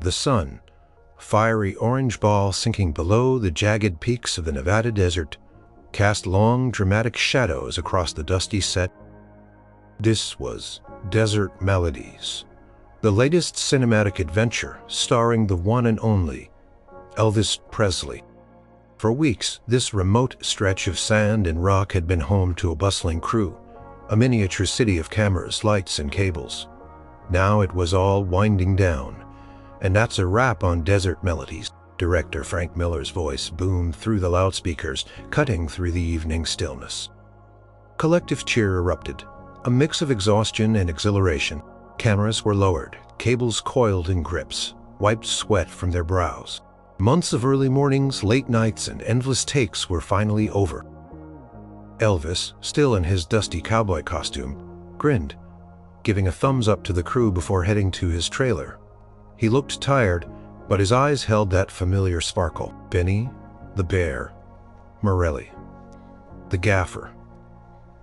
The sun, fiery orange ball sinking below the jagged peaks of the Nevada desert, cast long, dramatic shadows across the dusty set. This was Desert Melodies, the latest cinematic adventure starring the one and only Elvis Presley. For weeks, this remote stretch of sand and rock had been home to a bustling crew, a miniature city of cameras, lights, and cables. Now it was all winding down, and that's a wrap on Desert Melodies. Director Frank Miller's voice boomed through the loudspeakers, cutting through the evening stillness. Collective cheer erupted, a mix of exhaustion and exhilaration. Cameras were lowered, cables coiled in grips, wiped sweat from their brows. Months of early mornings, late nights, and endless takes were finally over. Elvis, still in his dusty cowboy costume, grinned, giving a thumbs up to the crew before heading to his trailer. He looked tired, but his eyes held that familiar sparkle. Benny, the bear, Morelli, the gaffer,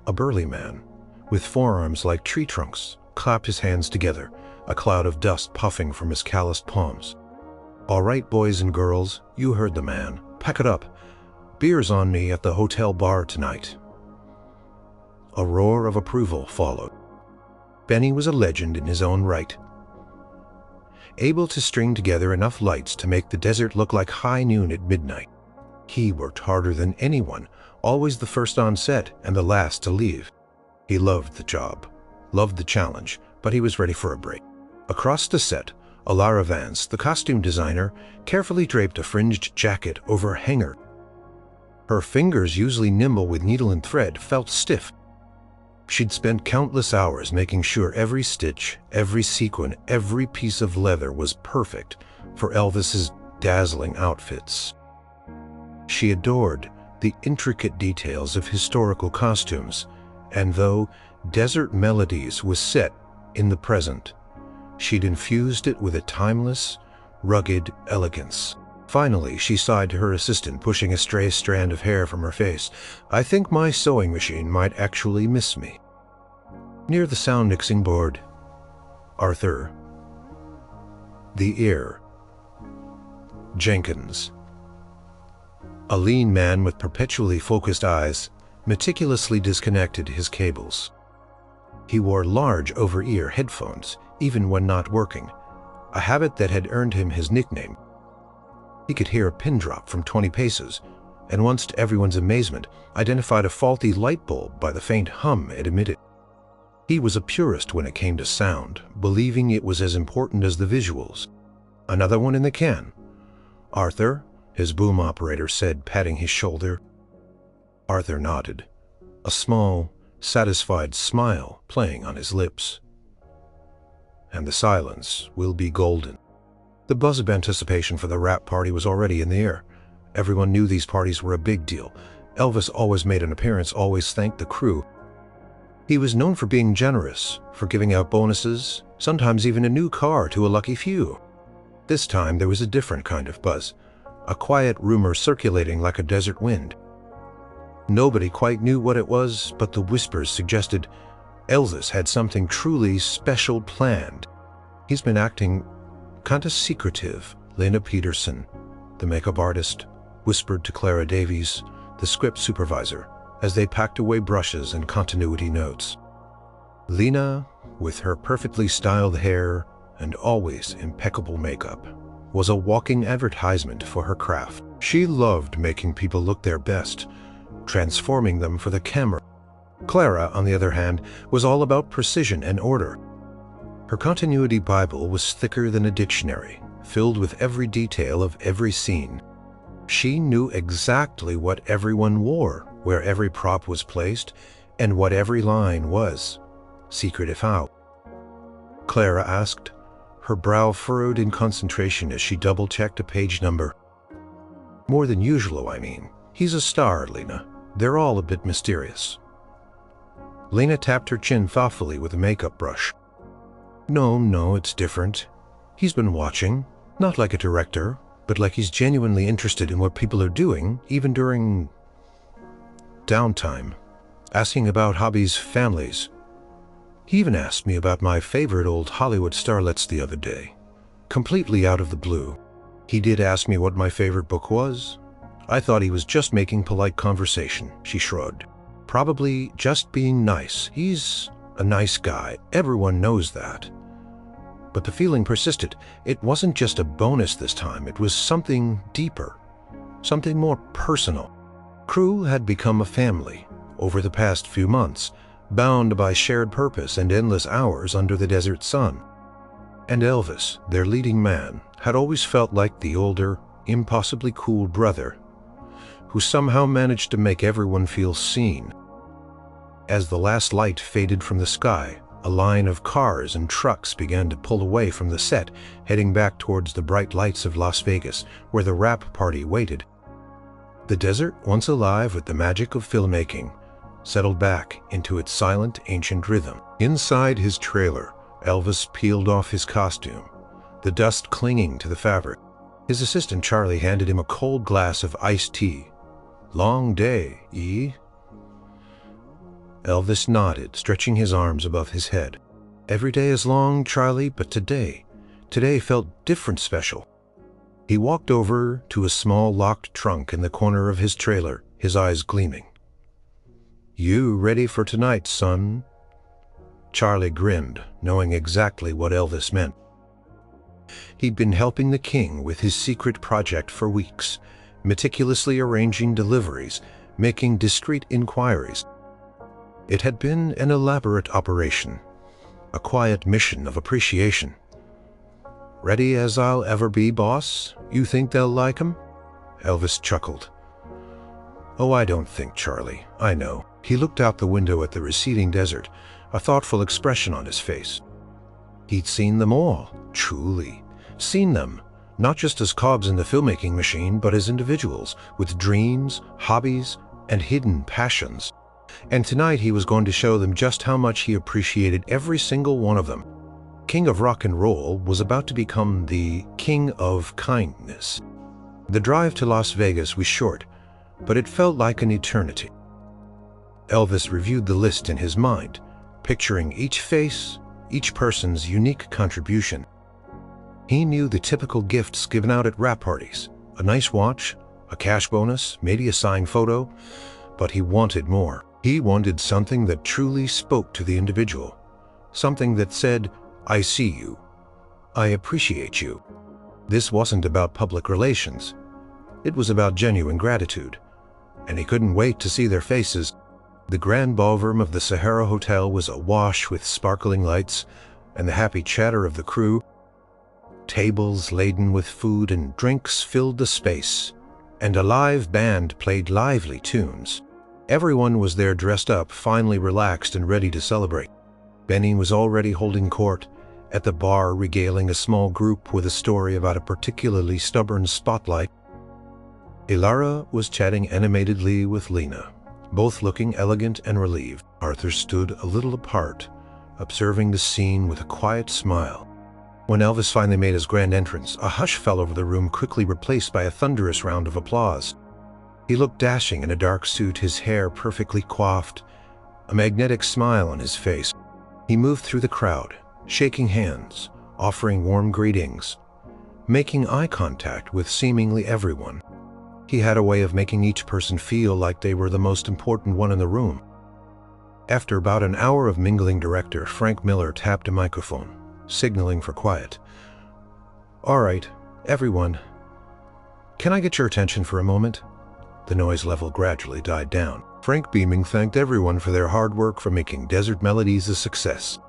a burly man with forearms like tree trunks, clapped his hands together, a cloud of dust puffing from his calloused palms. "All right, boys and girls, you heard the man. Pack it up. Beer's on me at the hotel bar tonight." A roar of approval followed. Benny was a legend in his own right, able to string together enough lights to make the desert look like high noon at midnight. He worked harder than anyone, always the first on set and the last to leave. He loved the job, loved the challenge, but he was ready for a break. Across the set, Alara Vance, the costume designer, carefully draped a fringed jacket over a hanger. Her fingers, usually nimble with needle and thread, felt stiff. She'd spent countless hours making sure every stitch, every sequin, every piece of leather was perfect for Elvis's dazzling outfits. She adored the intricate details of historical costumes, and though Desert Melodies was set in the present, she'd infused it with a timeless, rugged elegance. Finally, she sighed to her assistant, pushing a stray strand of hair from her face. "I think my sewing machine might actually miss me." Near the sound mixing board, Arthur, the ear, Jenkins, a lean man with perpetually focused eyes, meticulously disconnected his cables. He wore large over-ear headphones, even when not working, a habit that had earned him his nickname. He could hear a pin drop from 20 paces, and once to everyone's amazement, identified a faulty light bulb by the faint hum it emitted. He was a purist when it came to sound, believing it was as important as the visuals. "Another one in the can." "Arthur," his boom operator said, patting his shoulder. Arthur nodded, a small, satisfied smile playing on his lips. And the silence will be golden. The buzz of anticipation for the wrap party was already in the air. Everyone knew these parties were a big deal. Elvis always made an appearance, always thanked the crew. He was known for being generous, for giving out bonuses, sometimes even a new car to a lucky few. This time there was a different kind of buzz, a quiet rumor circulating like a desert wind. Nobody quite knew what it was, but the whispers suggested Elvis had something truly special planned. "He's been acting kinda secretive," Lena Peterson, the makeup artist, whispered to Clara Davies, the script supervisor, as they packed away brushes and continuity notes. Lena, with her perfectly styled hair and always impeccable makeup, was a walking advertisement for her craft. She loved making people look their best, transforming them for the camera. Clara, on the other hand, was all about precision and order. Her continuity Bible was thicker than a dictionary, filled with every detail of every scene. She knew exactly what everyone wore, where every prop was placed, and what every line was, secret if out. Clara asked, her brow furrowed in concentration as she double-checked a page number. "More than usual, I mean. He's a star, Lena. They're all a bit mysterious." Lena tapped her chin thoughtfully with a makeup brush. No, it's different. He's been watching, not like a director, but like he's genuinely interested in what people are doing, even during downtime, asking about hobbies, families. He even asked me about my favorite old Hollywood starlets the other day. completely out of the blue. He did ask me what my favorite book was. I thought he was just making polite conversation, she shrugged. Probably just being nice. He's a nice guy. Everyone knows that. But the feeling persisted. It wasn't just a bonus this time. It was something deeper, something more personal. Crew had become a family over the past few months, bound by shared purpose and endless hours under the desert sun. And Elvis, their leading man, had always felt like the older, impossibly cool brother who somehow managed to make everyone feel seen. As the last light faded from the sky, a line of cars and trucks began to pull away from the set, heading back towards the bright lights of Las Vegas, where the rap party waited. The desert, once alive with the magic of filmmaking, settled back into its silent, ancient rhythm. Inside his trailer, Elvis peeled off his costume, the dust clinging to the fabric. His assistant Charlie handed him a cold glass of iced tea. "Long day, eh?" Elvis nodded, stretching his arms above his head. "Every day is long, Charlie, but today felt different special." He walked over to a small locked trunk in the corner of his trailer, his eyes gleaming. "You ready for tonight, son?" Charlie grinned, knowing exactly what Elvis meant. He'd been helping the king with his secret project for weeks, meticulously arranging deliveries, making discreet inquiries. It had been an elaborate operation, a quiet mission of appreciation. "Ready as I'll ever be, boss? You think they'll like 'em?" Elvis chuckled. "Oh, I don't think, Charlie. I know." He looked out the window at the receding desert, a thoughtful expression on his face. He'd seen them all, truly. Seen them, not just as cogs in the filmmaking machine, but as individuals, with dreams, hobbies, and hidden passions. And tonight he was going to show them just how much he appreciated every single one of them. King of Rock and Roll was about to become the King of Kindness. The drive to Las Vegas was short, but it felt like an eternity. Elvis reviewed the list in his mind, picturing each face, each person's unique contribution. He knew the typical gifts given out at rap parties: a nice watch, a cash bonus, maybe a signed photo, but he wanted more. He wanted something that truly spoke to the individual, something that said, "I see you. I appreciate you." This wasn't about public relations. It was about genuine gratitude, and he couldn't wait to see their faces. The grand ballroom of the Sahara Hotel was awash with sparkling lights and the happy chatter of the crew. Tables laden with food and drinks filled the space, and a live band played lively tunes. Everyone was there dressed up, finally relaxed and ready to celebrate. Benny was already holding court, at the bar regaling a small group with a story about a particularly stubborn spotlight. Ilara was chatting animatedly with Lena, both looking elegant and relieved. Arthur stood a little apart, observing the scene with a quiet smile. When Elvis finally made his grand entrance, a hush fell over the room, quickly replaced by a thunderous round of applause. He looked dashing in a dark suit, his hair perfectly coiffed, a magnetic smile on his face. He moved through the crowd, shaking hands, offering warm greetings, making eye contact with seemingly everyone. He had a way of making each person feel like they were the most important one in the room. After about an hour of mingling, director Frank Miller tapped a microphone, signaling for quiet. "All right, everyone. Can I get your attention for a moment?" The noise level gradually died down. Frank, beaming, thanked everyone for their hard work for making Desert Melodies a success.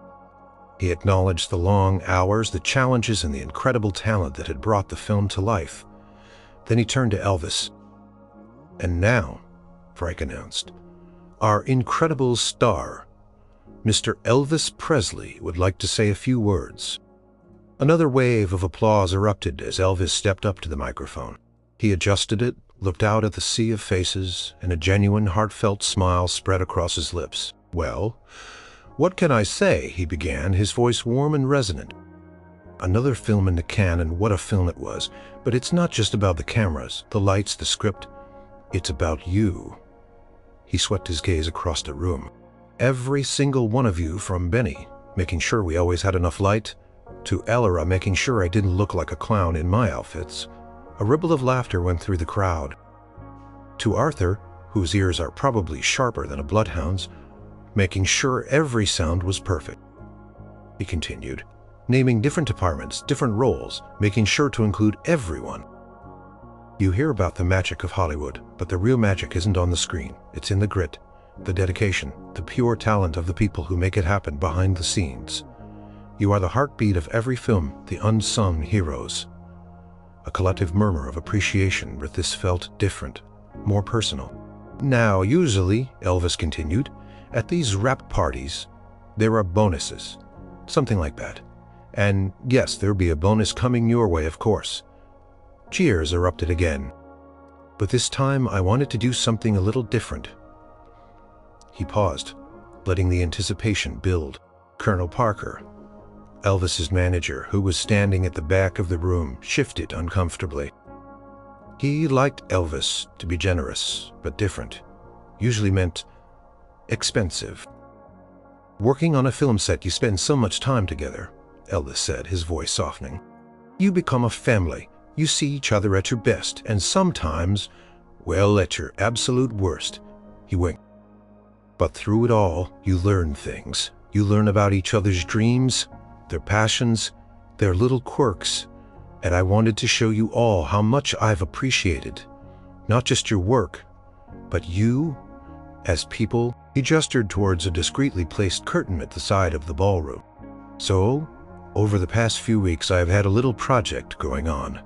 He acknowledged the long hours, the challenges, and the incredible talent that had brought the film to life. Then he turned to Elvis. "And now," Frank announced, "our incredible star, Mr. Elvis Presley, would like to say a few words." Another wave of applause erupted as Elvis stepped up to the microphone. He adjusted it, looked out at the sea of faces, and a genuine, heartfelt smile spread across his lips. "Well, what can I say?" he began, his voice warm and resonant. "Another film in the can, and what a film it was. But it's not just about the cameras, the lights, the script. It's about you." He swept his gaze across the room. "Every single one of you, from Benny, making sure we always had enough light, to Elora making sure I didn't look like a clown in my outfits. A ripple of laughter went through the crowd. To Arthur, whose ears are probably sharper than a bloodhound's, making sure every sound was perfect. He continued, naming different departments, different roles, making sure to include everyone. You hear about the magic of Hollywood, but the real magic isn't on the screen. It's in the grit, the dedication, the pure talent of the people who make it happen behind the scenes. You are the heartbeat of every film, the unsung heroes. A collective murmur of appreciation, but this felt different, more personal. Now, usually, Elvis continued, at these rap parties, there are bonuses. Something like that. And yes, there'll be a bonus coming your way, of course. Cheers erupted again. But this time I wanted to do something a little different. He paused, letting the anticipation build. Colonel Parker, Elvis's manager, who was standing at the back of the room, shifted uncomfortably. He liked Elvis to be generous, but different. Usually meant expensive. Working on a film set, you spend so much time together, Elvis said, his voice softening. You become a family. You see each other at your best, and sometimes, well, at your absolute worst. He winked. But through it all, you learn things. You learn about each other's dreams, their passions, their little quirks. And I wanted to show you all how much I've appreciated, not just your work, but you as people. He gestured towards a discreetly placed curtain at the side of the ballroom. So, over the past few weeks, I have had a little project going on.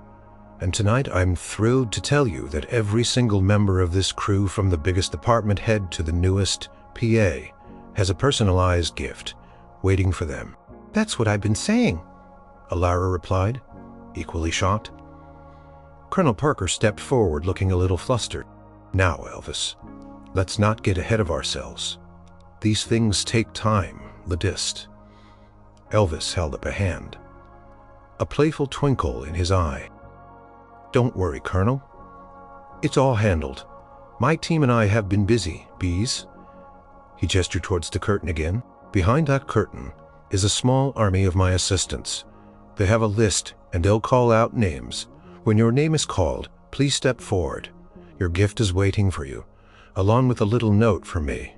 And tonight I'm thrilled to tell you that every single member of this crew, from the biggest department head to the newest PA, has a personalized gift waiting for them. That's what I've been saying, Alara replied, equally shocked. Colonel Parker stepped forward, looking a little flustered. Now, Elvis, let's not get ahead of ourselves. These things take time, Ladist. Elvis held up a hand, a playful twinkle in his eye. Don't worry, Colonel. It's all handled. My team and I have been busy, bees. He gestured towards the curtain again. Behind that curtain is a small army of my assistants. They have a list, and they'll call out names. When your name is called, please step forward. Your gift is waiting for you, along with a little note from me.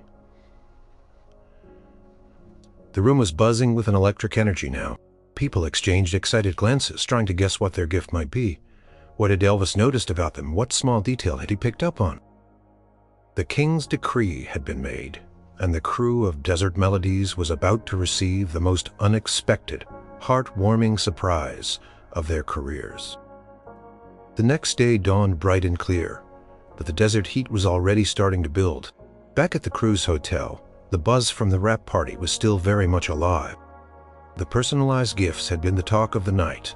The room was buzzing with an electric energy now. People exchanged excited glances, trying to guess what their gift might be. What had Elvis noticed about them? What small detail had he picked up on? The king's decree had been made, and the crew of Desert Melodies was about to receive the most unexpected, heartwarming surprise of their careers. The next day dawned bright and clear, but the desert heat was already starting to build. Back at the crew's hotel, the buzz from the rap party was still very much alive. The personalized gifts had been the talk of the night,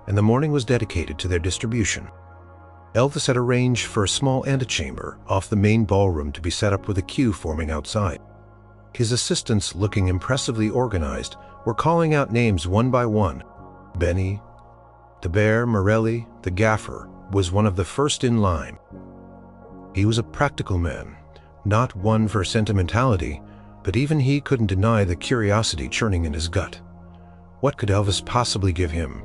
and the morning was dedicated to their distribution. Elvis had arranged for a small antechamber off the main ballroom to be set up with a queue forming outside. His assistants, looking impressively organized, were calling out names one by one. Benny, the Bear, Morelli, the Gaffer, was one of the first in line. He was a practical man, not one for sentimentality, but even he couldn't deny the curiosity churning in his gut. What could Elvis possibly give him?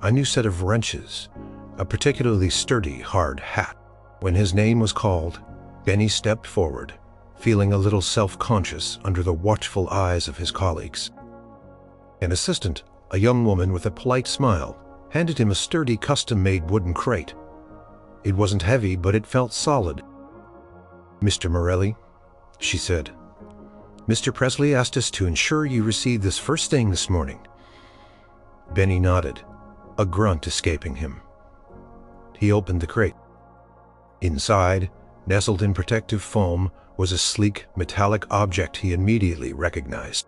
A new set of wrenches, a particularly sturdy, hard hat. When his name was called, Benny stepped forward, feeling a little self-conscious under the watchful eyes of his colleagues. An assistant, a young woman with a polite smile, handed him a sturdy, custom-made wooden crate. It wasn't heavy, but it felt solid. Mr. Morelli, she said, Mr. Presley asked us to ensure you received this first thing this morning. Benny nodded, a grunt escaping him. He opened the crate. Inside, nestled in protective foam, was a sleek, metallic object he immediately recognized.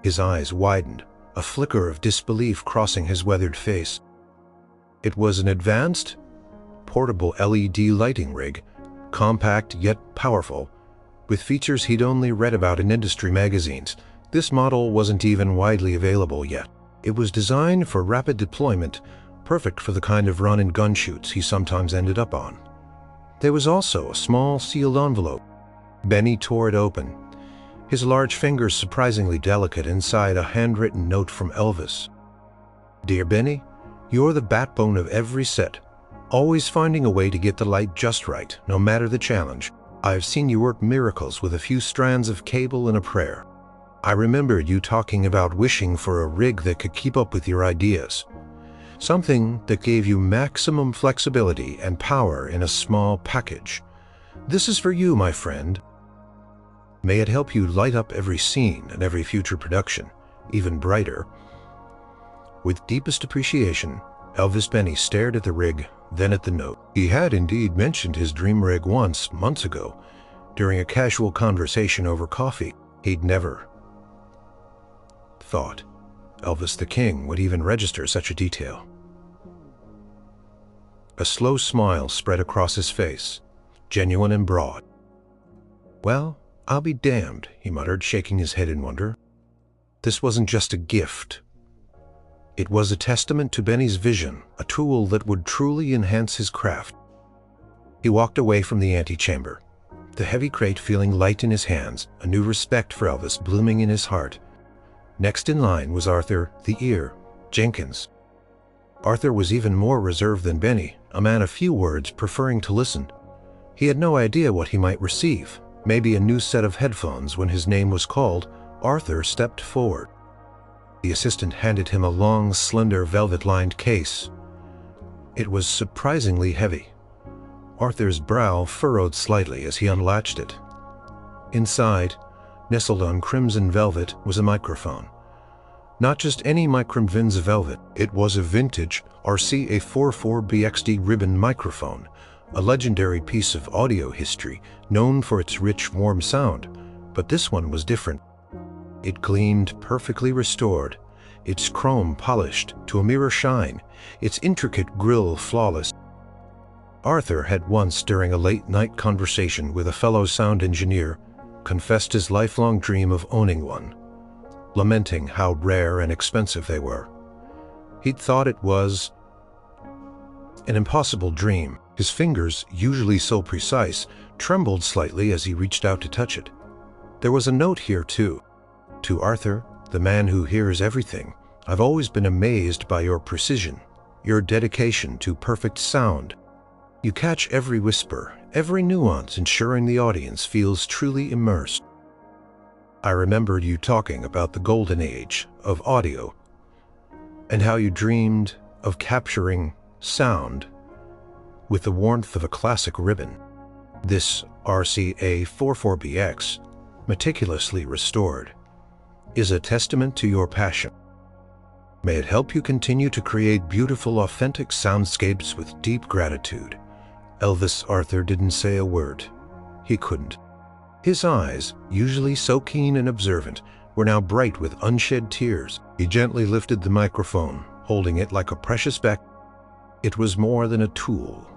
His eyes widened, a flicker of disbelief crossing his weathered face. It was an advanced, portable LED lighting rig, compact yet powerful, with features he'd only read about in industry magazines. This model wasn't even widely available yet. It was designed for rapid deployment, perfect for the kind of run-and-gun shoots he sometimes ended up on. There was also a small sealed envelope. Benny tore it open, his large fingers surprisingly delicate inside a handwritten note from Elvis. Dear Benny, you're the backbone of every set, always finding a way to get the light just right, no matter the challenge. I've seen you work miracles with a few strands of cable and a prayer. I remember you talking about wishing for a rig that could keep up with your ideas. Something that gave you maximum flexibility and power in a small package. This is for you, my friend. May it help you light up every scene and every future production, even brighter. With deepest appreciation, Elvis Benny stared at the rig, then at the note. He had indeed mentioned his dream rig once, months ago, during a casual conversation over coffee. He'd never thought Elvis the King would even register such a detail. A slow smile spread across his face, genuine and broad. Well, I'll be damned, he muttered, shaking his head in wonder. This wasn't just a gift. It was a testament to Benny's vision, a tool that would truly enhance his craft. He walked away from the antechamber, the heavy crate feeling light in his hands, a new respect for Elvis blooming in his heart. Next in line was Arthur, the Ear, Jenkins. Arthur was even more reserved than Benny, a man of few words, preferring to listen. He had no idea what he might receive, maybe a new set of headphones. When his name was called, Arthur stepped forward. The assistant handed him a long, slender, velvet-lined case. It was surprisingly heavy. Arthur's brow furrowed slightly as he unlatched it. Inside, nestled on crimson velvet, was a microphone. Not just any micron velvet, it was a vintage RCA44BXD ribbon microphone, a legendary piece of audio history known for its rich, warm sound. But this one was different. It gleamed perfectly restored, its chrome polished to a mirror shine, its intricate grill flawless. Arthur had once, during a late-night conversation with a fellow sound engineer, confessed his lifelong dream of owning one, lamenting how rare and expensive they were. He'd thought it was an impossible dream. His fingers, usually so precise, trembled slightly as he reached out to touch it. There was a note here, too. To Arthur, the man who hears everything, I've always been amazed by your precision, your dedication to perfect sound. You catch every whisper, every nuance, ensuring the audience feels truly immersed. I remembered you talking about the golden age of audio and how you dreamed of capturing sound with the warmth of a classic ribbon. This RCA44BX, meticulously restored, is a testament to your passion. May it help you continue to create beautiful, authentic soundscapes with deep gratitude. Elvis Arthur didn't say a word. He couldn't. His eyes, usually so keen and observant, were now bright with unshed tears. He gently lifted the microphone, holding it like a precious speck. It was more than a tool.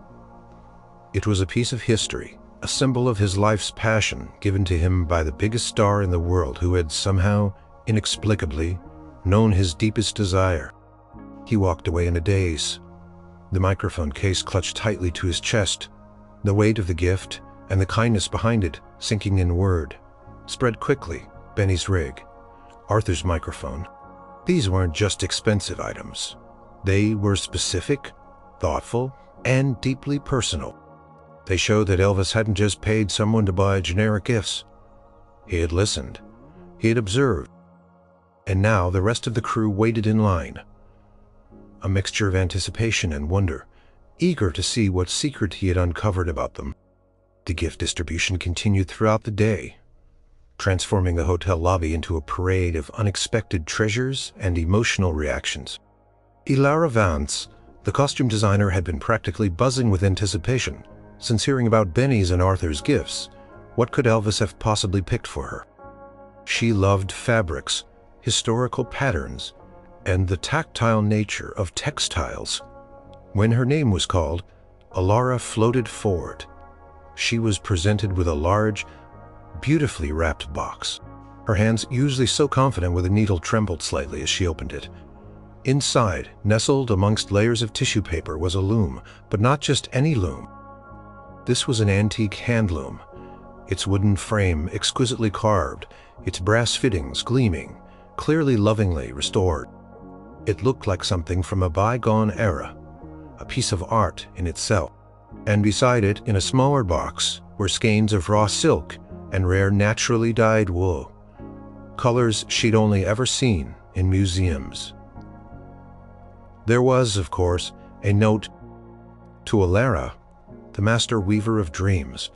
It was a piece of history, a symbol of his life's passion given to him by the biggest star in the world who had somehow, inexplicably, known his deepest desire. He walked away in a daze, the microphone case clutched tightly to his chest, the weight of the gift and the kindness behind it sinking inward. Spread quickly, Benny's rig, Arthur's microphone. These weren't just expensive items. They were specific, thoughtful, and deeply personal. They showed that Elvis hadn't just paid someone to buy generic gifts. He had listened. He had observed. And now the rest of the crew waited in line, a mixture of anticipation and wonder, eager to see what secret he had uncovered about them. The gift distribution continued throughout the day, transforming the hotel lobby into a parade of unexpected treasures and emotional reactions. Ilara Vance, the costume designer, had been practically buzzing with anticipation since hearing about Benny's and Arthur's gifts. What could Elvis have possibly picked for her? She loved fabrics, historical patterns, and the tactile nature of textiles. When her name was called, Ilara floated forward. She was presented with a large, beautifully wrapped box. Her hands, usually so confident with a needle, trembled slightly as she opened it. Inside, nestled amongst layers of tissue paper, was a loom, but not just any loom. This was an antique hand loom, its wooden frame exquisitely carved, its brass fittings gleaming, clearly lovingly restored. It looked like something from a bygone era, a piece of art in itself. And beside it, in a smaller box, were skeins of raw silk and rare naturally dyed wool, colors she'd only ever seen in museums. There was, of course, a note to Alara, the master weaver of dreams.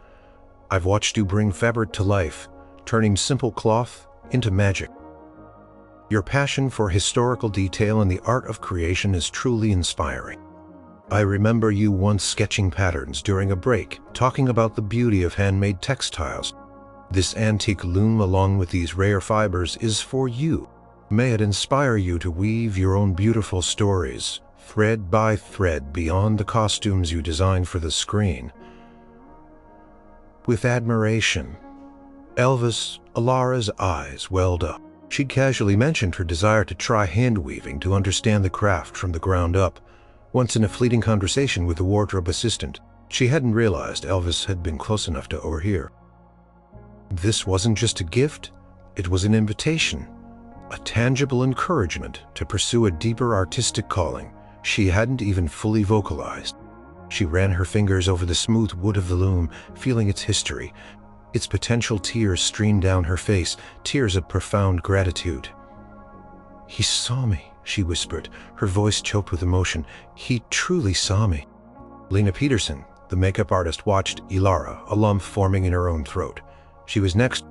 I've watched you bring fabric to life, turning simple cloth into magic. Your passion for historical detail and the art of creation is truly inspiring. I remember you once sketching patterns during a break, talking about the beauty of handmade textiles. This antique loom, along with these rare fibers, is for you. May it inspire you to weave your own beautiful stories, thread by thread, beyond the costumes you design for the screen. With admiration, Alara's eyes welled up. She'd casually mentioned her desire to try hand weaving to understand the craft from the ground up. Once in a fleeting conversation with the wardrobe assistant, she hadn't realized Elvis had been close enough to overhear. This wasn't just a gift, it was an invitation, a tangible encouragement to pursue a deeper artistic calling she hadn't even fully vocalized. She ran her fingers over the smooth wood of the loom, feeling its history. Its potential tears streamed down her face, tears of profound gratitude. "He saw me," she whispered, her voice choked with emotion. "He truly saw me." Lena Peterson, the makeup artist, watched Alara, a lump forming in her own throat. She was next.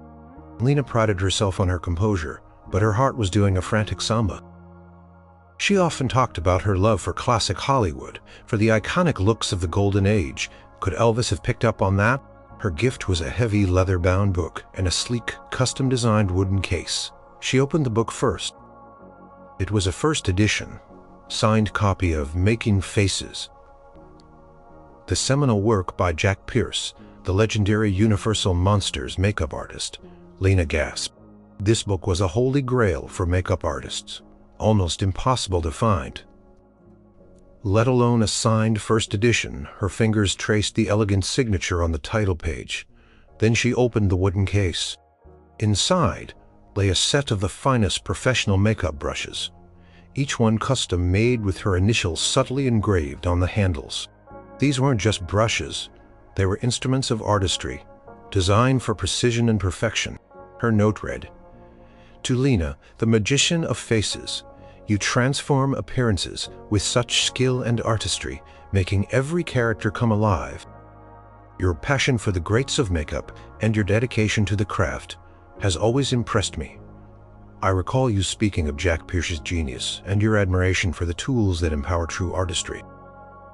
Lena prided herself on her composure, but her heart was doing a frantic samba. She often talked about her love for classic Hollywood, for the iconic looks of the Golden Age. Could Elvis have picked up on that? Her gift was a heavy leather-bound book and a sleek, custom-designed wooden case. She opened the book first. It was a first edition, signed copy of Making Faces, the seminal work by Jack Pierce, the legendary Universal Monsters makeup artist. Lena gasped. This book was a holy grail for makeup artists, almost impossible to find. Let alone a signed first edition, her fingers traced the elegant signature on the title page. Then she opened the wooden case. Inside lay a set of the finest professional makeup brushes, each one custom made with her initials subtly engraved on the handles. These weren't just brushes, they were instruments of artistry, designed for precision and perfection. Her note read, "To Lena, the magician of faces, you transform appearances with such skill and artistry, making every character come alive. Your passion for the greats of makeup and your dedication to the craft has always impressed me. I recall you speaking of Jack Pierce's genius and your admiration for the tools that empower true artistry.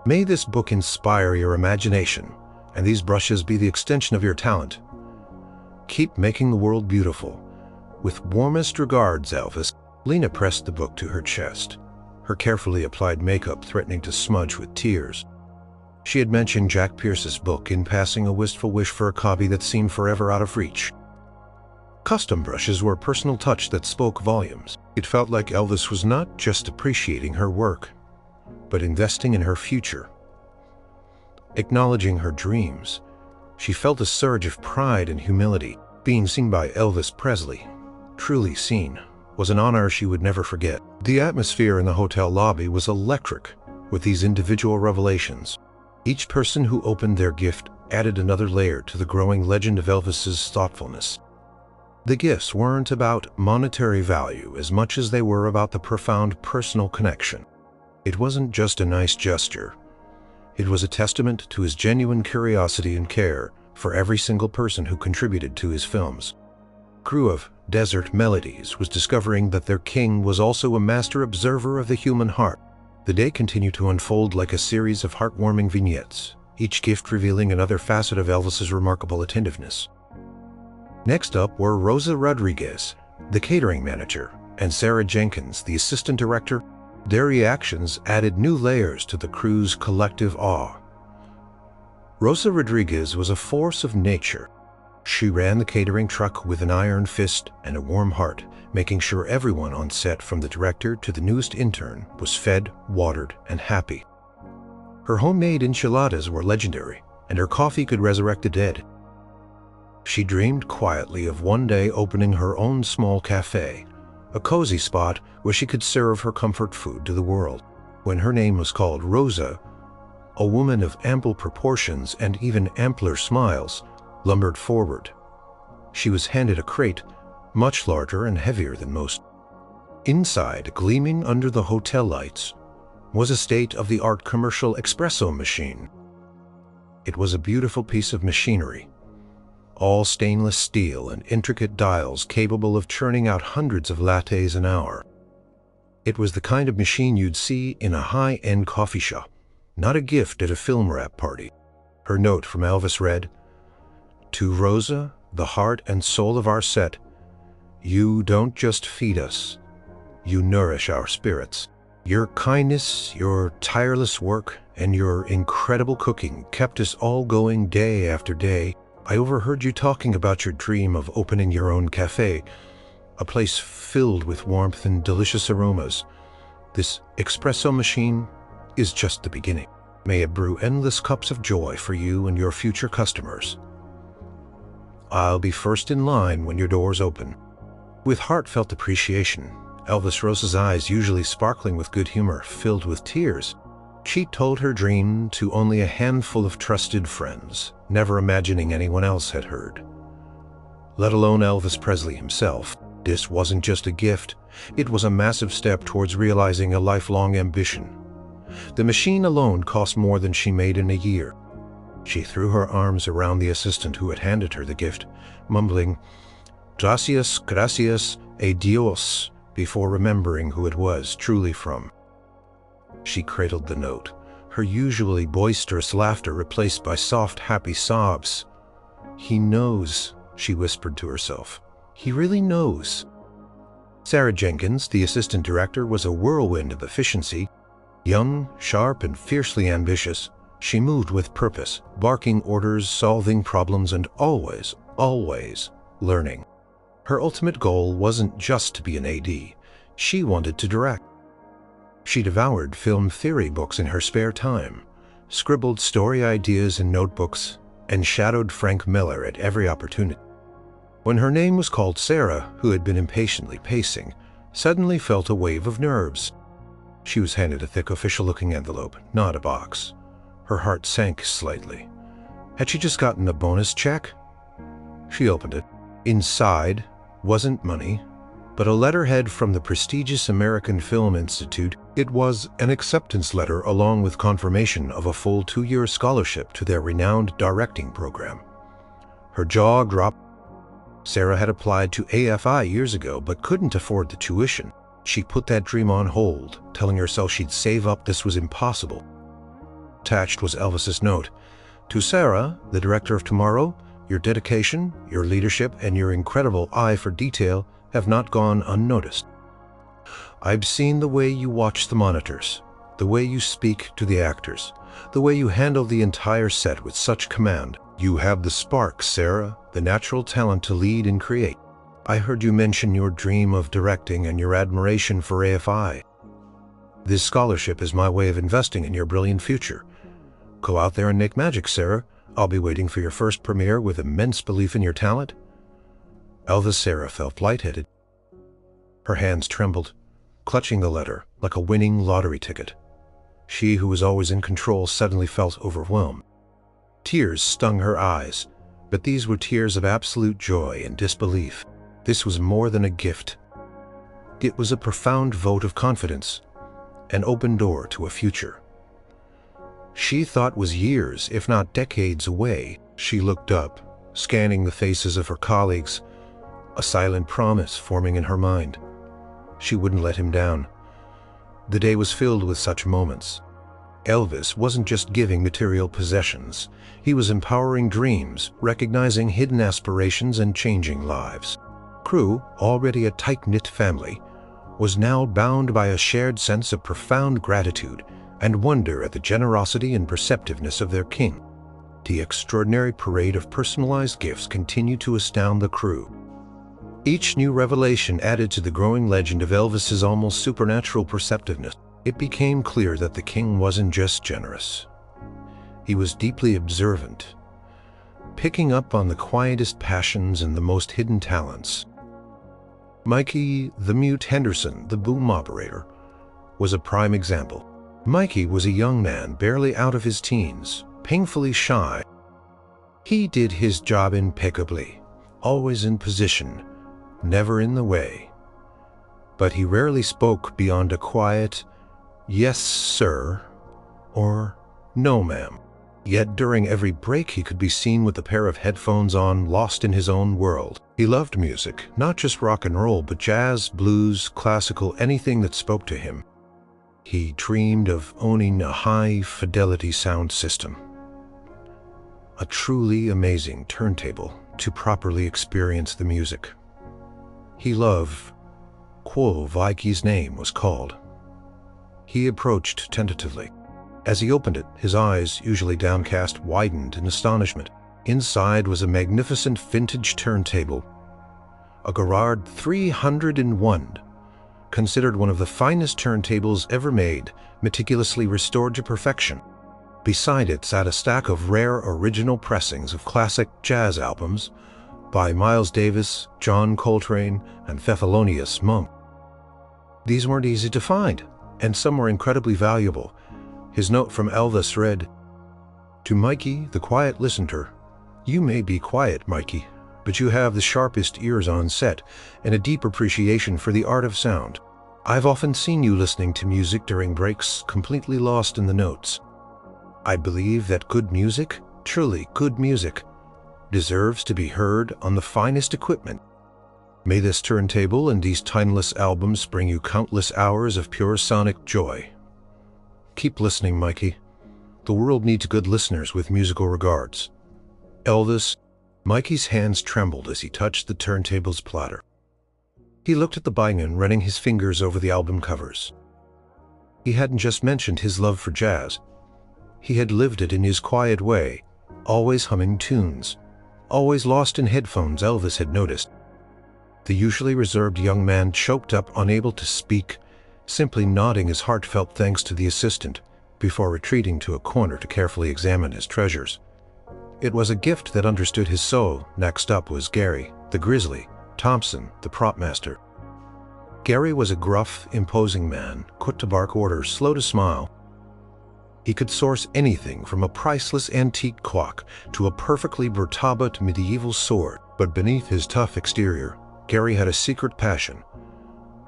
May this book inspire your imagination, and these brushes be the extension of your talent. Keep making the world beautiful. With warmest regards, Elvis." Lena pressed the book to her chest, her carefully applied makeup threatening to smudge with tears. She had mentioned Jack Pierce's book in passing, a wistful wish for a copy that seemed forever out of reach. Custom brushes were a personal touch that spoke volumes. It felt like Elvis was not just appreciating her work, but investing in her future. Acknowledging her dreams, she felt a surge of pride and humility. Being seen by Elvis Presley, truly seen, was an honor she would never forget. The atmosphere in the hotel lobby was electric with these individual revelations. Each person who opened their gift added another layer to the growing legend of Elvis's thoughtfulness. The gifts weren't about monetary value as much as they were about the profound personal connection. It wasn't just a nice gesture. It was a testament to his genuine curiosity and care for every single person who contributed to his films. Crew of Desert Melodies was discovering that their king was also a master observer of the human heart. The day continued to unfold like a series of heartwarming vignettes, each gift revealing another facet of Elvis's remarkable attentiveness. Next up were Rosa Rodriguez, the catering manager, and Sarah Jenkins, the assistant director. Their reactions added new layers to the crew's collective awe. Rosa Rodriguez was a force of nature. She ran the catering truck with an iron fist and a warm heart, making sure everyone on set, from the director to the newest intern, was fed, watered, and happy. Her homemade enchiladas were legendary, and her coffee could resurrect the dead. She dreamed quietly of one day opening her own small cafe, a cozy spot where she could serve her comfort food to the world. When her name was called, Rosa, a woman of ample proportions and even ampler smiles, lumbered forward. She was handed a crate, much larger and heavier than most. Inside, gleaming under the hotel lights, was a state-of-the-art commercial espresso machine. It was a beautiful piece of machinery, all stainless steel and intricate dials capable of churning out hundreds of lattes an hour. It was the kind of machine you'd see in a high-end coffee shop, not a gift at a film wrap party. Her note from Elvis read, "To Rosa, the heart and soul of our set, you don't just feed us, you nourish our spirits. Your kindness, your tireless work, and your incredible cooking kept us all going day after day. I overheard you talking about your dream of opening your own cafe, a place filled with warmth and delicious aromas. This espresso machine is just the beginning. May it brew endless cups of joy for you and your future customers. I'll be first in line when your doors open." With heartfelt appreciation, Elvis Rosa's eyes, usually sparkling with good humor, filled with tears. She told her dream to only a handful of trusted friends, never imagining anyone else had heard, let alone Elvis Presley himself. This wasn't just a gift, it was a massive step towards realizing a lifelong ambition. The machine alone cost more than she made in a year. She threw her arms around the assistant who had handed her the gift, mumbling, "Gracias, gracias, e Dios," before remembering who it was truly from. She cradled the note, her usually boisterous laughter replaced by soft, happy sobs. "He knows," she whispered to herself. "He really knows." Sarah Jenkins, the assistant director, was a whirlwind of efficiency. Young, sharp, and fiercely ambitious, she moved with purpose, barking orders, solving problems, and always, always learning. Her ultimate goal wasn't just to be an AD. She wanted to direct. She devoured film theory books in her spare time, scribbled story ideas in notebooks, and shadowed Frank Miller at every opportunity. When her name was called, Sarah, who had been impatiently pacing, suddenly felt a wave of nerves. She was handed a thick official-looking envelope, not a box. Her heart sank slightly. Had she just gotten a bonus check? She opened it. Inside wasn't money, but a letterhead from the prestigious American Film Institute. It was an acceptance letter along with confirmation of a full 2-year scholarship to their renowned directing program. Her jaw dropped. Sarah had applied to AFI years ago but couldn't afford the tuition. She put that dream on hold, telling herself she'd save up. This was impossible. Attached was Elvis's note. "To Sarah, the director of tomorrow, your dedication, your leadership, and your incredible eye for detail have not gone unnoticed. I've seen the way you watch the monitors, the way you speak to the actors, the way you handle the entire set with such command. You have the spark, Sarah, the natural talent to lead and create. I heard you mention your dream of directing and your admiration for AFI. This scholarship is my way of investing in your brilliant future. Go out there and make magic, Sarah. I'll be waiting for your first premiere with immense belief in your talent." Elvis Sarah felt lightheaded. Her hands trembled, clutching the letter like a winning lottery ticket. She, who was always in control, suddenly felt overwhelmed. Tears stung her eyes, but these were tears of absolute joy and disbelief. This was more than a gift. It was a profound vote of confidence, an open door to a future she thought was years, if not decades away. She looked up, scanning the faces of her colleagues, a silent promise forming in her mind. She wouldn't let him down. The day was filled with such moments. Elvis wasn't just giving material possessions. He was empowering dreams, recognizing hidden aspirations, and changing lives. Crew, already a tight-knit family, was now bound by a shared sense of profound gratitude and wonder at the generosity and perceptiveness of their king. The extraordinary parade of personalized gifts continued to astound the crew. Each new revelation added to the growing legend of Elvis's almost supernatural perceptiveness. It became clear that the king wasn't just generous. He was deeply observant, picking up on the quietest passions and the most hidden talents. Mikey the Mute Henderson, the boom operator, was a prime example. Mikey was a young man barely out of his teens, painfully shy. He did his job impeccably, always in position, never in the way. But he rarely spoke beyond a quiet, "Yes, sir," or "No, ma'am." Yet during every break he could be seen with a pair of headphones on, lost in his own world. He loved music, not just rock and roll, but jazz, blues, classical, anything that spoke to him. He dreamed of owning a high-fidelity sound system, a truly amazing turntable to properly experience the music. He loved Quo Vicky's name was called. He approached tentatively. As he opened it, his eyes, usually downcast, widened in astonishment. Inside was a magnificent vintage turntable, a Garrard 301, considered one of the finest turntables ever made, meticulously restored to perfection. Beside it sat a stack of rare original pressings of classic jazz albums by Miles Davis, John Coltrane, and Thelonious Monk. These weren't easy to find, and some were incredibly valuable. His note from Elvis read, "To Mikey, the quiet listener, you may be quiet, Mikey, but you have the sharpest ears on set and a deep appreciation for the art of sound. I've often seen you listening to music during breaks, completely lost in the notes. I believe that good music, truly good music, deserves to be heard on the finest equipment. May this turntable and these timeless albums bring you countless hours of pure sonic joy. Keep listening, Mikey. The world needs good listeners with musical regards. Elvis." Mikey's hands trembled as he touched the turntable's platter. He looked at the binion, running his fingers over the album covers. He hadn't just mentioned his love for jazz. He had lived it in his quiet way, always humming tunes, always lost in headphones, Elvis had noticed. The usually reserved young man choked up, unable to speak, simply nodding his heartfelt thanks to the assistant before retreating to a corner to carefully examine his treasures. It was a gift that understood his soul. Next up was Gary, the grizzly, Thompson, the prop master. Gary was a gruff, imposing man, quick to bark orders, slow to smile. He could source anything from a priceless antique clock to a perfectly Bertabat medieval sword. But beneath his tough exterior, Gary had a secret passion.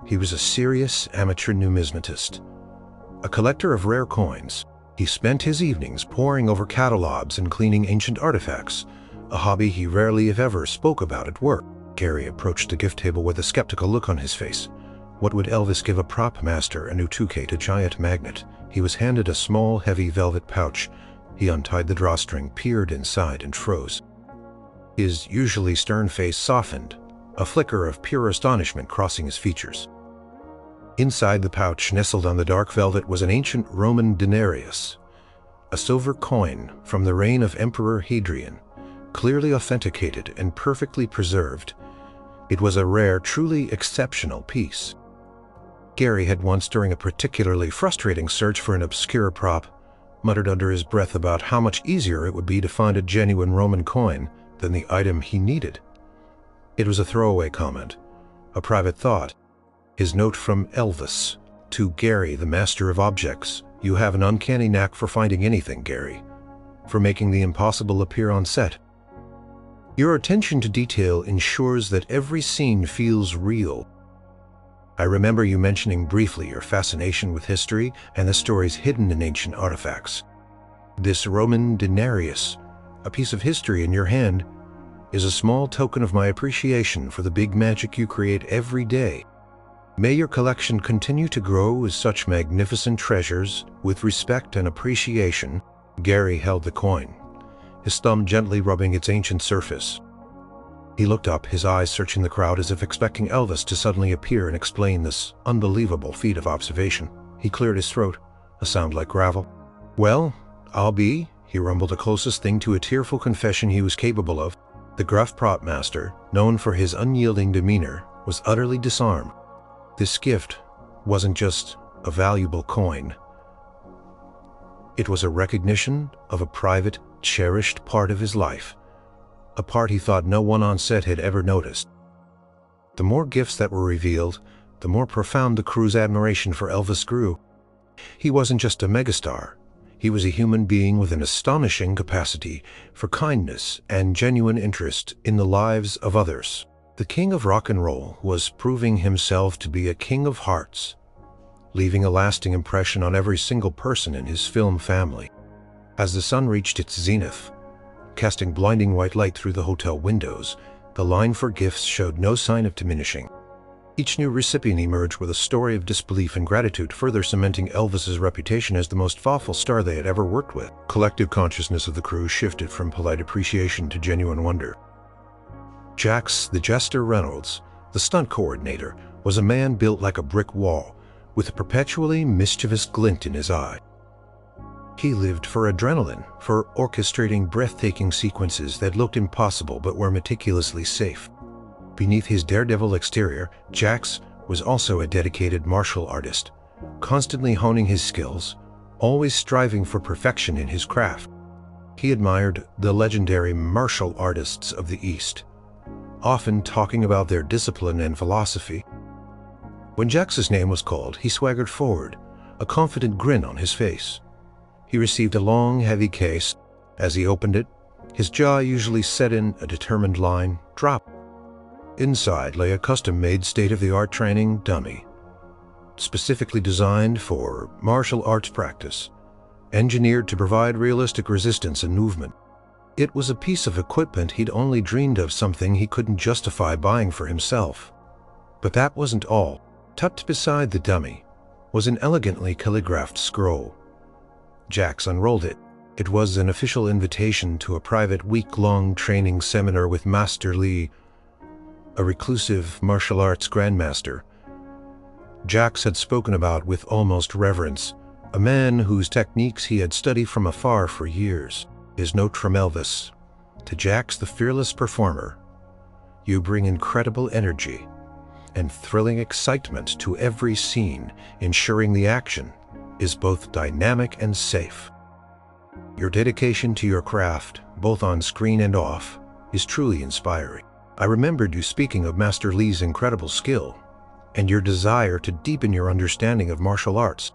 He was a serious amateur numismatist, a collector of rare coins. He spent his evenings poring over catalogs and cleaning ancient artifacts, a hobby he rarely, if ever, spoke about at work. Gary approached the gift table with a skeptical look on his face. What would Elvis give a prop master, a Utuke, a giant magnet? He was handed a small, heavy velvet pouch. He untied the drawstring, peered inside, and froze. His usually stern face softened, a flicker of pure astonishment crossing his features. Inside the pouch, nestled on the dark velvet, was an ancient Roman denarius, a silver coin from the reign of Emperor Hadrian, clearly authenticated and perfectly preserved. It was a rare, truly exceptional piece. Gary had once, during a particularly frustrating search for an obscure prop, muttered under his breath about how much easier it would be to find a genuine Roman coin than the item he needed. It was a throwaway comment, a private thought. His note from Elvis: "To Gary, the master of objects, you have an uncanny knack for finding anything, Gary, for making the impossible appear on set. Your attention to detail ensures that every scene feels real. I remember you mentioning briefly your fascination with history and the stories hidden in ancient artifacts. This Roman denarius, a piece of history in your hand, is a small token of my appreciation for the big magic you create every day. May your collection continue to grow with such magnificent treasures. With respect and appreciation." Gary held the coin, his thumb gently rubbing its ancient surface. He looked up, his eyes searching the crowd as if expecting Elvis to suddenly appear and explain this unbelievable feat of observation. He cleared his throat, a sound like gravel. "Well, I'll be," he rumbled, the closest thing to a tearful confession he was capable of. The gruff prop master, known for his unyielding demeanor, was utterly disarmed. This gift wasn't just a valuable coin. It was a recognition of a private, cherished part of his life, a part he thought no one on set had ever noticed. The more gifts that were revealed, the more profound the crew's admiration for Elvis grew. He wasn't just a megastar. He was a human being with an astonishing capacity for kindness and genuine interest in the lives of others. The king of rock and roll was proving himself to be a king of hearts, leaving a lasting impression on every single person in his film family. As the sun reached its zenith, casting blinding white light through the hotel windows, the line for gifts showed no sign of diminishing. Each new recipient emerged with a story of disbelief and gratitude, further cementing Elvis's reputation as the most thoughtful star they had ever worked with. Collective consciousness of the crew shifted from polite appreciation to genuine wonder. Jax, the jester Reynolds, the stunt coordinator, was a man built like a brick wall, with a perpetually mischievous glint in his eye. He lived for adrenaline, for orchestrating breathtaking sequences that looked impossible but were meticulously safe. Beneath his daredevil exterior, Jax was also a dedicated martial artist, constantly honing his skills, always striving for perfection in his craft. He admired the legendary martial artists of the East, often talking about their discipline and philosophy. When Jax's name was called, he swaggered forward, a confident grin on his face. He received a long, heavy case. As he opened it, his jaw usually set in a determined line, drop. Inside lay a custom-made state-of-the-art training dummy, specifically designed for martial arts practice, engineered to provide realistic resistance and movement. It was a piece of equipment he'd only dreamed of, something he couldn't justify buying for himself. But that wasn't all. Tucked beside the dummy was an elegantly calligraphed scroll. Jax unrolled it. It was an official invitation to a private week-long training seminar with Master Lee, a reclusive martial arts grandmaster Jax had spoken about with almost reverence, a man whose techniques he had studied from afar for years. His note from Elvis: "To Jax, the fearless performer, you bring incredible energy and thrilling excitement to every scene, ensuring the action is both dynamic and safe. Your dedication to your craft, both on screen and off, is truly inspiring. I remembered you speaking of Master Lee's incredible skill and your desire to deepen your understanding of martial arts.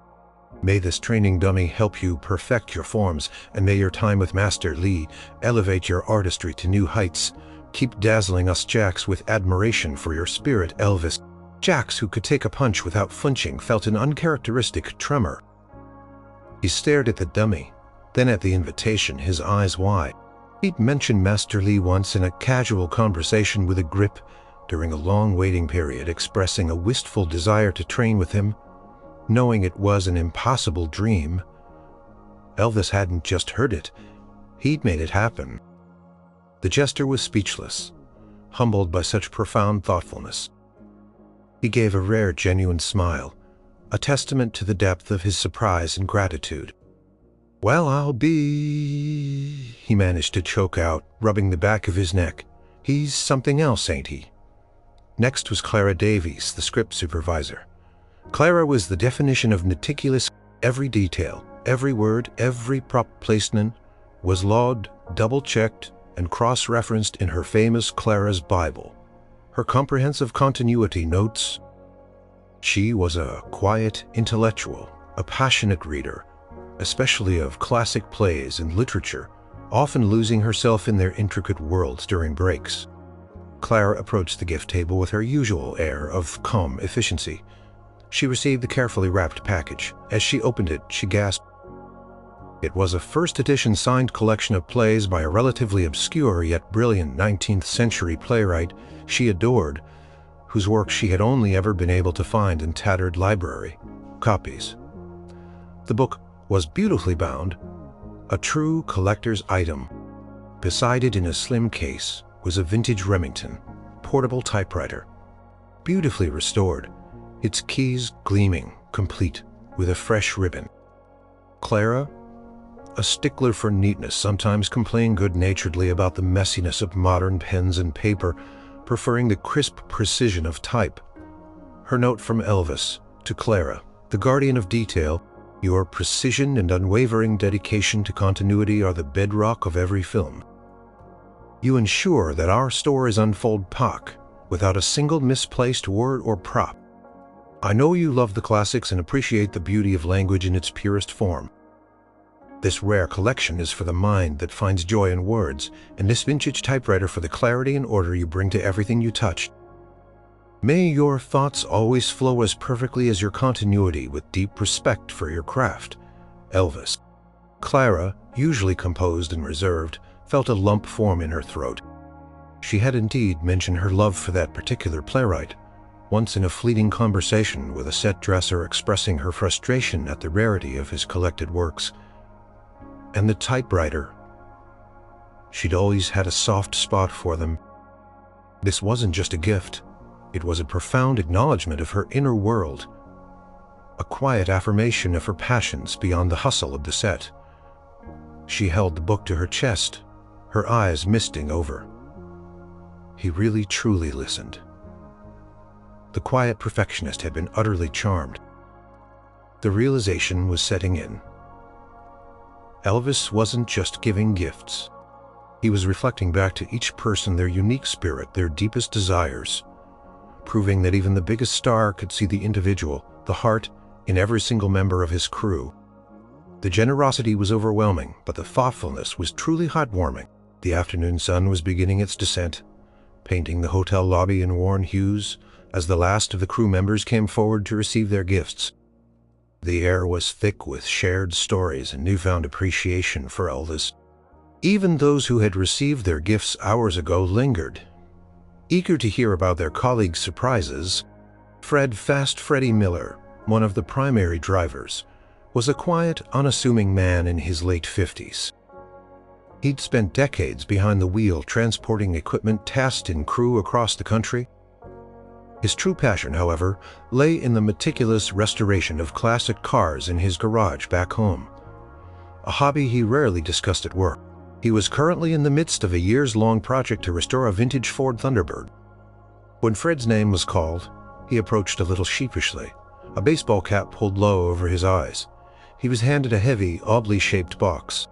May this training dummy help you perfect your forms, and may your time with Master Lee elevate your artistry to new heights. Keep dazzling us, Jax, with admiration for your spirit, Elvis." Jax, who could take a punch without flinching, felt an uncharacteristic tremor. He stared at the dummy, then at the invitation, his eyes wide. He'd mentioned Master Lee once in a casual conversation with a grip during a long waiting period, expressing a wistful desire to train with him, knowing it was an impossible dream. Elvis hadn't just heard it, he'd made it happen. The jester was speechless, humbled by such profound thoughtfulness. He gave a rare, genuine smile, a testament to the depth of his surprise and gratitude. "Well, I'll be," he managed to choke out, rubbing the back of his neck. "He's something else, ain't he?" Next was Clara Davies, the script supervisor. Clara was the definition of meticulous. Every detail, every word, every prop placement was logged, double-checked, and cross-referenced in her famous Clara's Bible, her comprehensive continuity notes. She was a quiet intellectual, a passionate reader, especially of classic plays and literature, often losing herself in their intricate worlds during breaks. Clara approached the gift table with her usual air of calm efficiency. She received the carefully wrapped package. As she opened it, she gasped. It was a first-edition signed collection of plays by a relatively obscure yet brilliant 19th-century playwright she adored, whose work she had only ever been able to find in tattered library copies. The book was beautifully bound, a true collector's item. Beside it in a slim case was a vintage Remington portable typewriter, beautifully restored, its keys gleaming, complete with a fresh ribbon. Clara, a stickler for neatness, sometimes complained good-naturedly about the messiness of modern pens and paper, preferring the crisp precision of type. Her note from Elvis to Clara: "The guardian of detail, your precision and unwavering dedication to continuity are the bedrock of every film. You ensure that our stories unfold without a single misplaced word or prop. I know you love the classics and appreciate the beauty of language in its purest form. This rare collection is for the mind that finds joy in words, and this vintage typewriter for the clarity and order you bring to everything you touch. May your thoughts always flow as perfectly as your continuity, with deep respect for your craft. Elvis. Clara, usually composed and reserved, felt a lump form in her throat. She had indeed mentioned her love for that particular playwright, once in a fleeting conversation with a set dresser expressing her frustration at the rarity of his collected works. And the typewriter. She'd always had a soft spot for them. This wasn't just a gift. It was a profound acknowledgement of her inner world, a quiet affirmation of her passions beyond the hustle of the set. She held the book to her chest, her eyes misting over. He really truly listened. The quiet perfectionist had been utterly charmed. The realization was setting in. Elvis wasn't just giving gifts. He was reflecting back to each person their unique spirit, their deepest desires, proving that even the biggest star could see the individual, the heart, in every single member of his crew. The generosity was overwhelming, but the thoughtfulness was truly heartwarming. The afternoon sun was beginning its descent, painting the hotel lobby in warm hues as the last of the crew members came forward to receive their gifts. The air was thick with shared stories and newfound appreciation for Elvis. Even those who had received their gifts hours ago lingered, eager to hear about their colleagues' surprises. Fast Freddie Miller, one of the primary drivers, was a quiet, unassuming man in his late 50s. He'd spent decades behind the wheel transporting equipment tasked in crew across the country. His true passion, however, lay in the meticulous restoration of classic cars in his garage back home, a hobby he rarely discussed at work. He was currently in the midst of a years-long project to restore a vintage Ford Thunderbird. When Fred's name was called, he approached a little sheepishly, a baseball cap pulled low over his eyes. He was handed a heavy, oddly shaped box.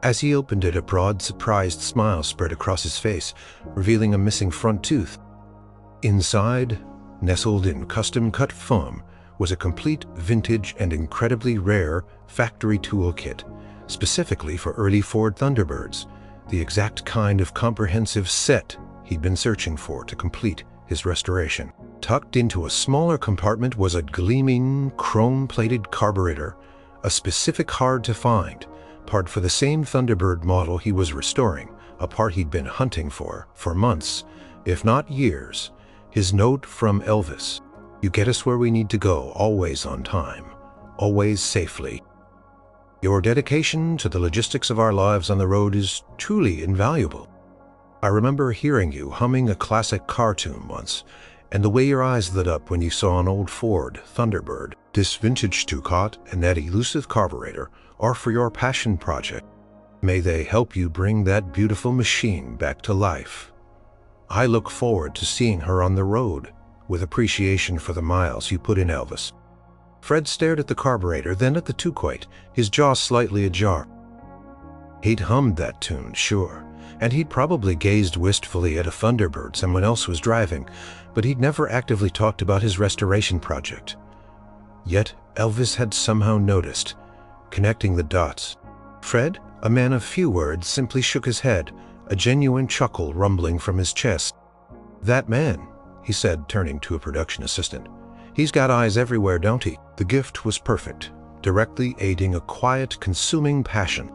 As he opened it, a broad, surprised smile spread across his face, revealing a missing front tooth. Inside, nestled in custom-cut foam, was a complete, vintage, and incredibly rare factory tool kit, specifically for early Ford Thunderbirds, the exact kind of comprehensive set he'd been searching for to complete his restoration. Tucked into a smaller compartment was a gleaming, chrome-plated carburetor, a specific hard-to-find part for the same Thunderbird model he was restoring, a part he'd been hunting for months, if not years. His note from Elvis: "You get us where we need to go, always on time, always safely. Your dedication to the logistics of our lives on the road is truly invaluable. I remember hearing you humming a classic car tune once, and the way your eyes lit up when you saw an old Ford Thunderbird. This vintage two-cot and that elusive carburetor are for your passion project. May they help you bring that beautiful machine back to life. I look forward to seeing her on the road, with appreciation for the miles you put in, Elvis." Fred stared at the carburetor, then at the two-quote, his jaw slightly ajar. He'd hummed that tune, sure, and he'd probably gazed wistfully at a Thunderbird someone else was driving, but he'd never actively talked about his restoration project. Yet Elvis had somehow noticed, connecting the dots. Fred, a man of few words, simply shook his head, a genuine chuckle rumbling from his chest. "That man," he said, turning to a production assistant. "He's got eyes everywhere, don't he?" The gift was perfect, directly aiding a quiet, consuming passion.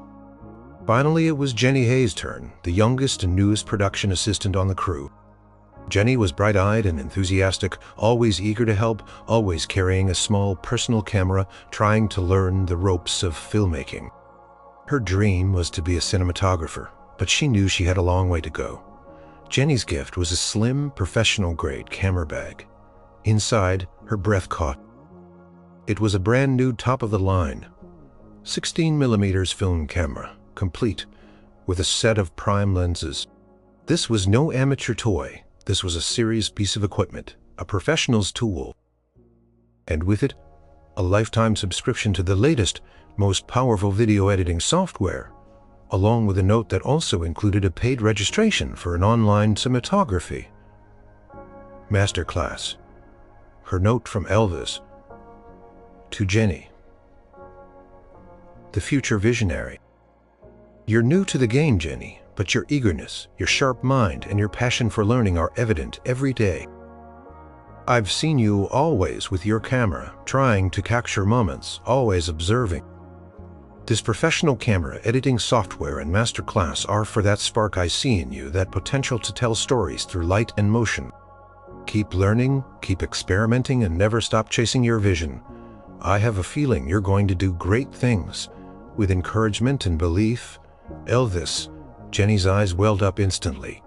Finally, it was Jenny Hayes' turn, the youngest and newest production assistant on the crew. Jenny was bright-eyed and enthusiastic, always eager to help, always carrying a small personal camera, trying to learn the ropes of filmmaking. Her dream was to be a cinematographer, but she knew she had a long way to go. Jenny's gift was a slim, professional-grade camera bag. Inside, her breath caught. It was a brand-new top-of-the-line 16mm film camera, complete, with a set of prime lenses. This was no amateur toy. This was a serious piece of equipment, a professional's tool. And with it, a lifetime subscription to the latest, most powerful video editing software, along with a note that also included a paid registration for an online cinematography. Masterclass. Her note from Elvis to Jenny, the future visionary. You're new to the game, Jenny, but your eagerness, your sharp mind, and your passion for learning are evident every day. I've seen you always with your camera, trying to capture moments, always observing. This professional camera editing software and masterclass are for that spark I see in you, that potential to tell stories through light and motion. Keep learning, keep experimenting, and never stop chasing your vision. I have a feeling you're going to do great things. With encouragement and belief, Elvis. Jenny's eyes welled up instantly.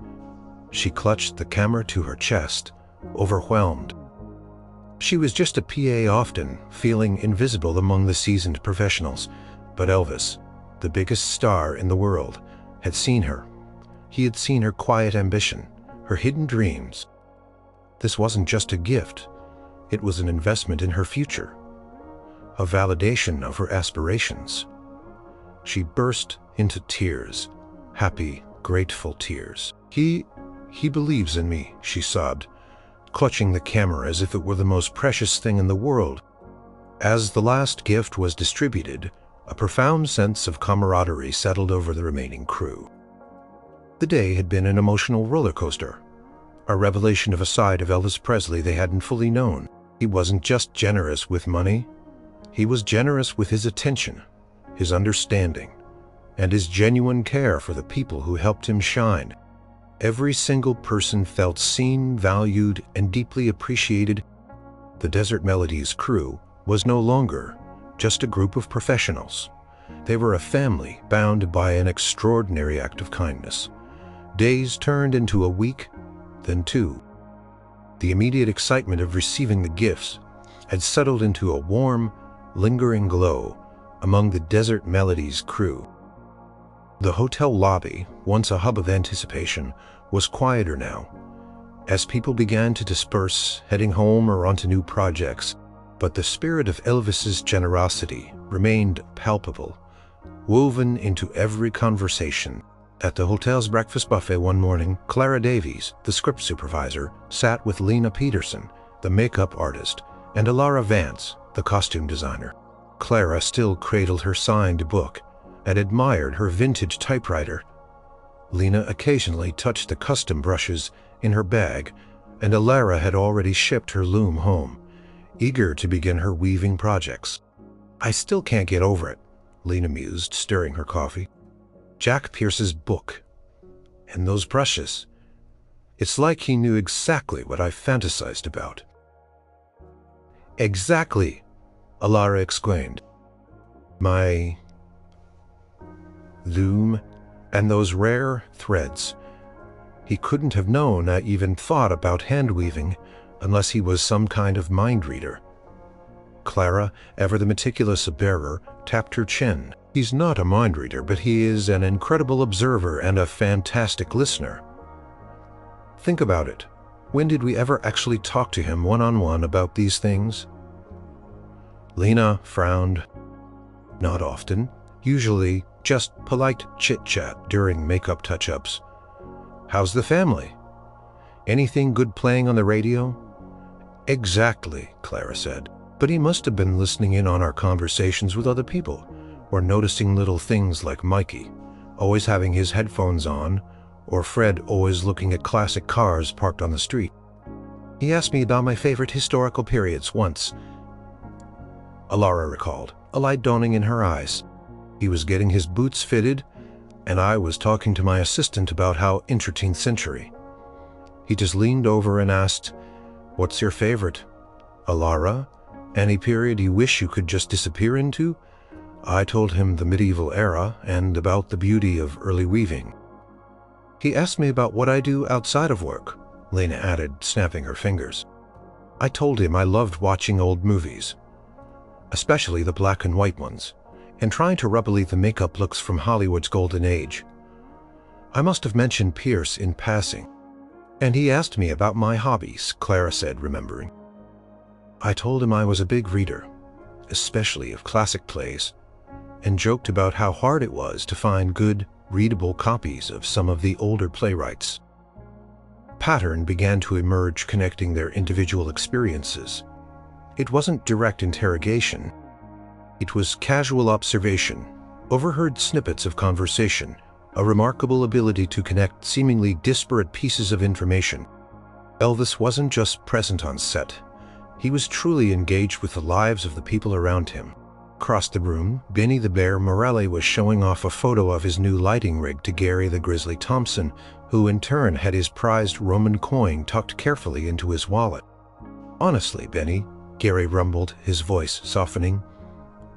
She clutched the camera to her chest, overwhelmed. She was just a PA often, feeling invisible among the seasoned professionals. But Elvis, the biggest star in the world, had seen her. He had seen her quiet ambition, her hidden dreams. This wasn't just a gift. It was an investment in her future, a validation of her aspirations. She burst into tears, happy, grateful tears. He believes in me, she sobbed, clutching the camera as if it were the most precious thing in the world. As the last gift was distributed, a profound sense of camaraderie settled over the remaining crew. The day had been an emotional roller coaster, a revelation of a side of Elvis Presley they hadn't fully known. He wasn't just generous with money, he was generous with his attention, his understanding, and his genuine care for the people who helped him shine. Every single person felt seen, valued, and deeply appreciated. The Desert Melodies crew was no longer just a group of professionals. They were a family bound by an extraordinary act of kindness. Days turned into a week, then two. The immediate excitement of receiving the gifts had settled into a warm, lingering glow among the Desert Melodies crew. The hotel lobby, once a hub of anticipation, was quieter now, as people began to disperse, heading home or onto new projects. But the spirit of Elvis's generosity remained palpable, woven into every conversation. At the hotel's breakfast buffet one morning, Clara Davies, the script supervisor, sat with Lena Peterson, the makeup artist, and Alara Vance, the costume designer. Clara still cradled her signed book and admired her vintage typewriter. Lena occasionally touched the custom brushes in her bag, and Alara had already shipped her loom home, eager to begin her weaving projects. I still can't get over it, Lena mused, stirring her coffee. Jack Pierce's book. And those brushes. It's like he knew exactly what I fantasized about. Exactly, Alara exclaimed. My loom and those rare threads. He couldn't have known I even thought about hand weaving unless he was some kind of mind reader. Clara, ever the meticulous bearer, tapped her chin. He's not a mind reader, but he is an incredible observer and a fantastic listener. Think about it. When did we ever actually talk to him one-on-one about these things? Lena frowned. Not often. Usually just polite chit-chat during makeup touch-ups. How's the family? Anything good playing on the radio? Exactly, Clara said. But he must have been listening in on our conversations with other people, or noticing little things like Mikey, always having his headphones on, or Fred always looking at classic cars parked on the street. He asked me about my favorite historical periods once, Alara recalled, a light dawning in her eyes. He was getting his boots fitted, and I was talking to my assistant about how 13th century. He just leaned over and asked, "What's your favorite? Alara? Any period you wish you could just disappear into?" I told him the medieval era and about the beauty of early weaving. He asked me about what I do outside of work, Lena added, snapping her fingers. I told him I loved watching old movies, especially the black and white ones, and trying to replicate the makeup looks from Hollywood's golden age. I must have mentioned Pierce in passing, and he asked me about my hobbies, Clara said, remembering. I told him I was a big reader, especially of classic plays, and joked about how hard it was to find good, readable copies of some of the older playwrights. pattern began to emerge, connecting their individual experiences. It wasn't direct interrogation. It was casual observation, overheard snippets of conversation, a remarkable ability to connect seemingly disparate pieces of information. Elvis wasn't just present on set. He was truly engaged with the lives of the people around him. Across the room, Benny the Bear Morelli was showing off a photo of his new lighting rig to Gary the Grizzly Thompson, who in turn had his prized Roman coin tucked carefully into his wallet. "Honestly, Benny," Gary rumbled, his voice softening,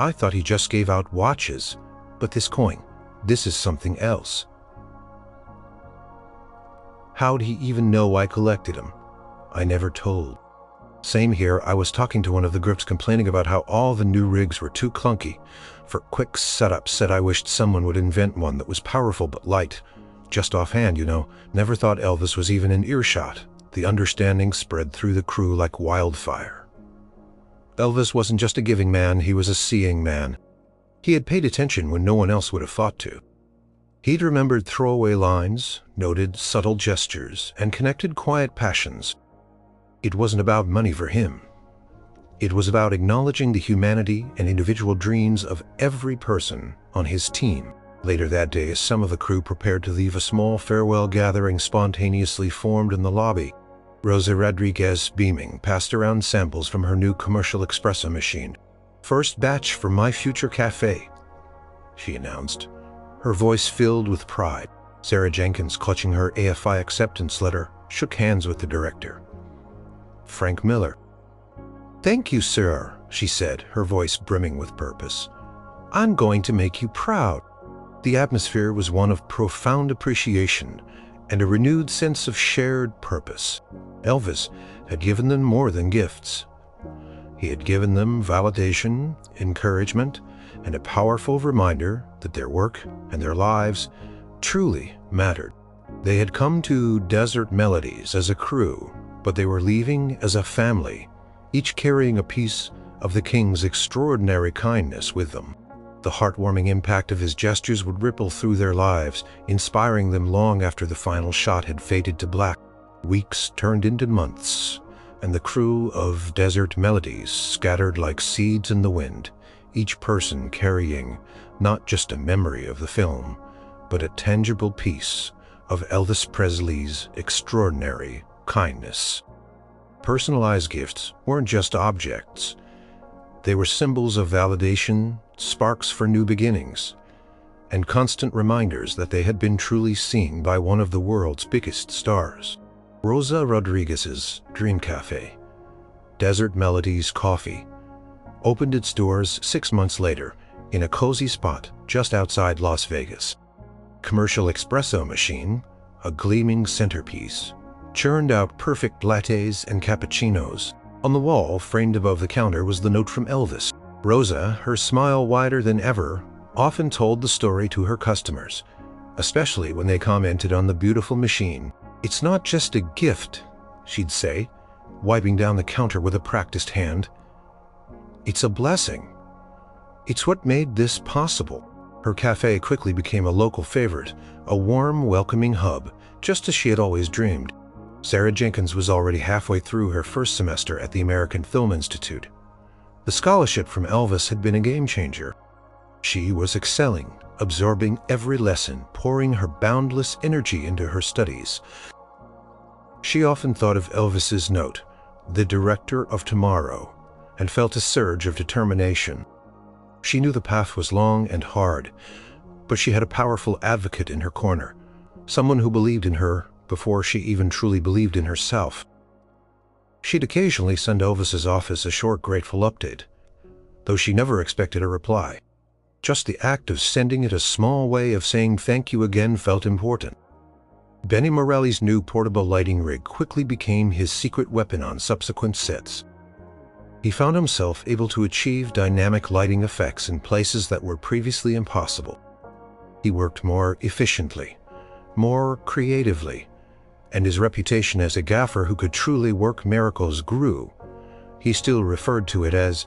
"I thought he just gave out watches, but this coin, this is something else." "How'd he even know I collected them?" "I never told." "Same here. I was talking to one of the grips complaining about how all the new rigs were too clunky. For quick setup, said I wished someone would invent one that was powerful but light. Just offhand, you know, never thought Elvis was even in earshot." The understanding spread through the crew like wildfire. Elvis wasn't just a giving man, he was a seeing man. He had paid attention when no one else would have thought to. He'd remembered throwaway lines, noted subtle gestures, and connected quiet passions. It wasn't about money for him. It was about acknowledging the humanity and individual dreams of every person on his team. Later that day, as some of the crew prepared to leave, a small farewell gathering spontaneously formed in the lobby. Rosa Rodriguez, beaming, passed around samples from her new commercial espresso machine. "First batch for my future cafe," she announced, her voice filled with pride. Sarah Jenkins, clutching her AFI acceptance letter, shook hands with the director. Frank Miller. "Thank you, sir," she said, her voice brimming with purpose. "I'm going to make you proud." The atmosphere was one of profound appreciation and a renewed sense of shared purpose. Elvis had given them more than gifts. He had given them validation, encouragement, and a powerful reminder that their work and their lives truly mattered. They had come to Desert Melodies as a crew, but they were leaving as a family, each carrying a piece of the King's extraordinary kindness with them. The heartwarming impact of his gestures would ripple through their lives, inspiring them long after the final shot had faded to black. Weeks turned into months, and the crew of Desert Melodies scattered like seeds in the wind, each person carrying not just a memory of the film, but a tangible piece of Elvis Presley's extraordinary kindness. Personalized gifts weren't just objects. They were symbols of validation, sparks for new beginnings, and constant reminders that they had been truly seen by one of the world's biggest stars. Rosa Rodriguez's Dream Cafe, Desert Melodies Coffee, opened its doors 6 months later in a cozy spot just outside Las Vegas. Commercial espresso machine, a gleaming centerpiece, churned out perfect lattes and cappuccinos. On the wall, framed above the counter, was the note from Elvis. Rosa, her smile wider than ever, often told the story to her customers, especially when they commented on the beautiful machine. "It's not just a gift," she'd say, wiping down the counter with a practiced hand. "It's a blessing. It's what made this possible." Her cafe quickly became a local favorite, a warm, welcoming hub, just as she had always dreamed. Sarah Jenkins was already halfway through her first semester at the American Film Institute. The scholarship from Elvis had been a game-changer. She was excelling, absorbing every lesson, pouring her boundless energy into her studies. She often thought of Elvis's note, "The director of tomorrow," and felt a surge of determination. She knew the path was long and hard, but she had a powerful advocate in her corner, someone who believed in her before she even truly believed in herself. She'd occasionally send Elvis's office a short, grateful update, though she never expected a reply. Just the act of sending it, a small way of saying thank you again, felt important. Benny Morelli's new portable lighting rig quickly became his secret weapon on subsequent sets. He found himself able to achieve dynamic lighting effects in places that were previously impossible. He worked more efficiently, more creatively, and his reputation as a gaffer who could truly work miracles grew. He still referred to it as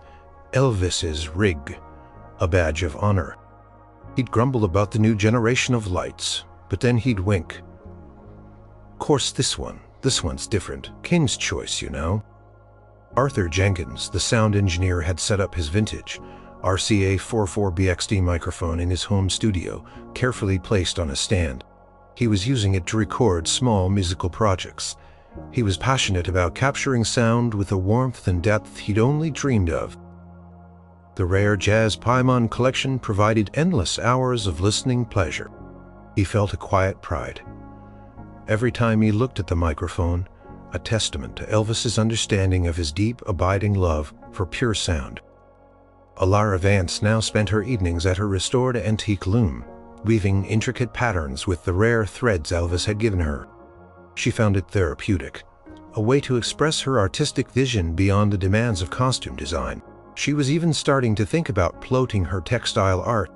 Elvis's rig, a badge of honor. He'd grumble about the new generation of lights, but then he'd wink. "Course this one, This one's different. King's choice, you know. Arthur Jenkins, the sound engineer, had set up his vintage RCA 44BXD microphone in his home studio, carefully placed on a stand. He was using it to record small musical projects. He was passionate about capturing sound with a warmth and depth he'd only dreamed of. The rare Jazz Paimon collection provided endless hours of listening pleasure. He felt a quiet pride. Every time he looked at the microphone, a testament to Elvis's understanding of his deep, abiding love for pure sound. Alara Vance now spent her evenings at her restored antique loom, weaving intricate patterns with the rare threads Elvis had given her. She found it therapeutic, a way to express her artistic vision beyond the demands of costume design. She was even starting to think about floating her textile art.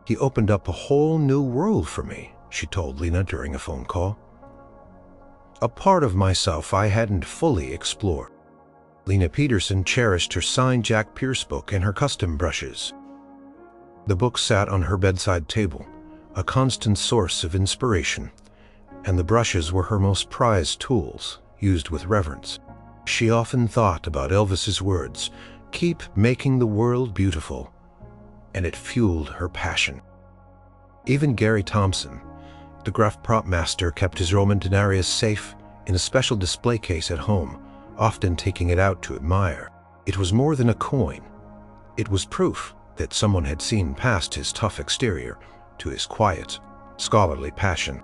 "He opened up a whole new world for me," she told Lena during a phone call. "A part of myself I hadn't fully explored." Lena Peterson cherished her signed Jack Pierce book and her custom brushes. The book sat on her bedside table, a constant source of inspiration, and the brushes were her most prized tools, used with reverence. She often thought about Elvis's words, "Keep making the world beautiful," and it fueled her passion. Even Gary Thompson, the gruff prop master, kept his Roman denarius safe in a special display case at home, often taking it out to admire. It was more than a coin. It was proof that someone had seen past his tough exterior to his quiet, scholarly passion.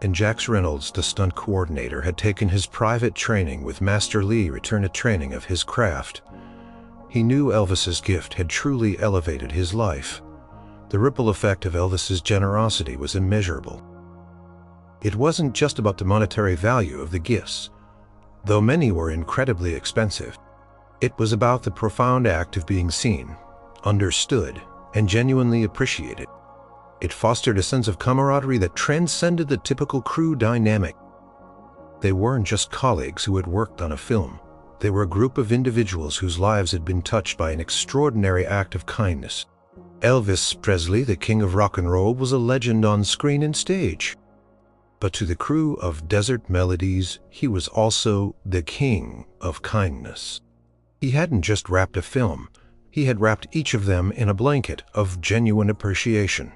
And Jax Reynolds, the stunt coordinator, had taken his private training with Master Lee return a training of his craft. He knew Elvis's gift had truly elevated his life. The ripple effect of Elvis's generosity was immeasurable. It wasn't just about the monetary value of the gifts, though many were incredibly expensive. It was about the profound act of being seen, understood, and genuinely appreciated. It fostered a sense of camaraderie that transcended the typical crew dynamic. They weren't just colleagues who had worked on a film. They were a group of individuals whose lives had been touched by an extraordinary act of kindness. Elvis Presley, the king of rock and roll, was a legend on screen and stage. But to the crew of Desert Melodies, he was also the king of kindness. He hadn't just wrapped a film. He had wrapped each of them in a blanket of genuine appreciation,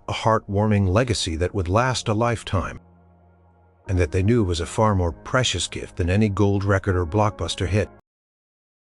a heartwarming legacy that would last a lifetime, and that they knew was a far more precious gift than any gold record or blockbuster hit.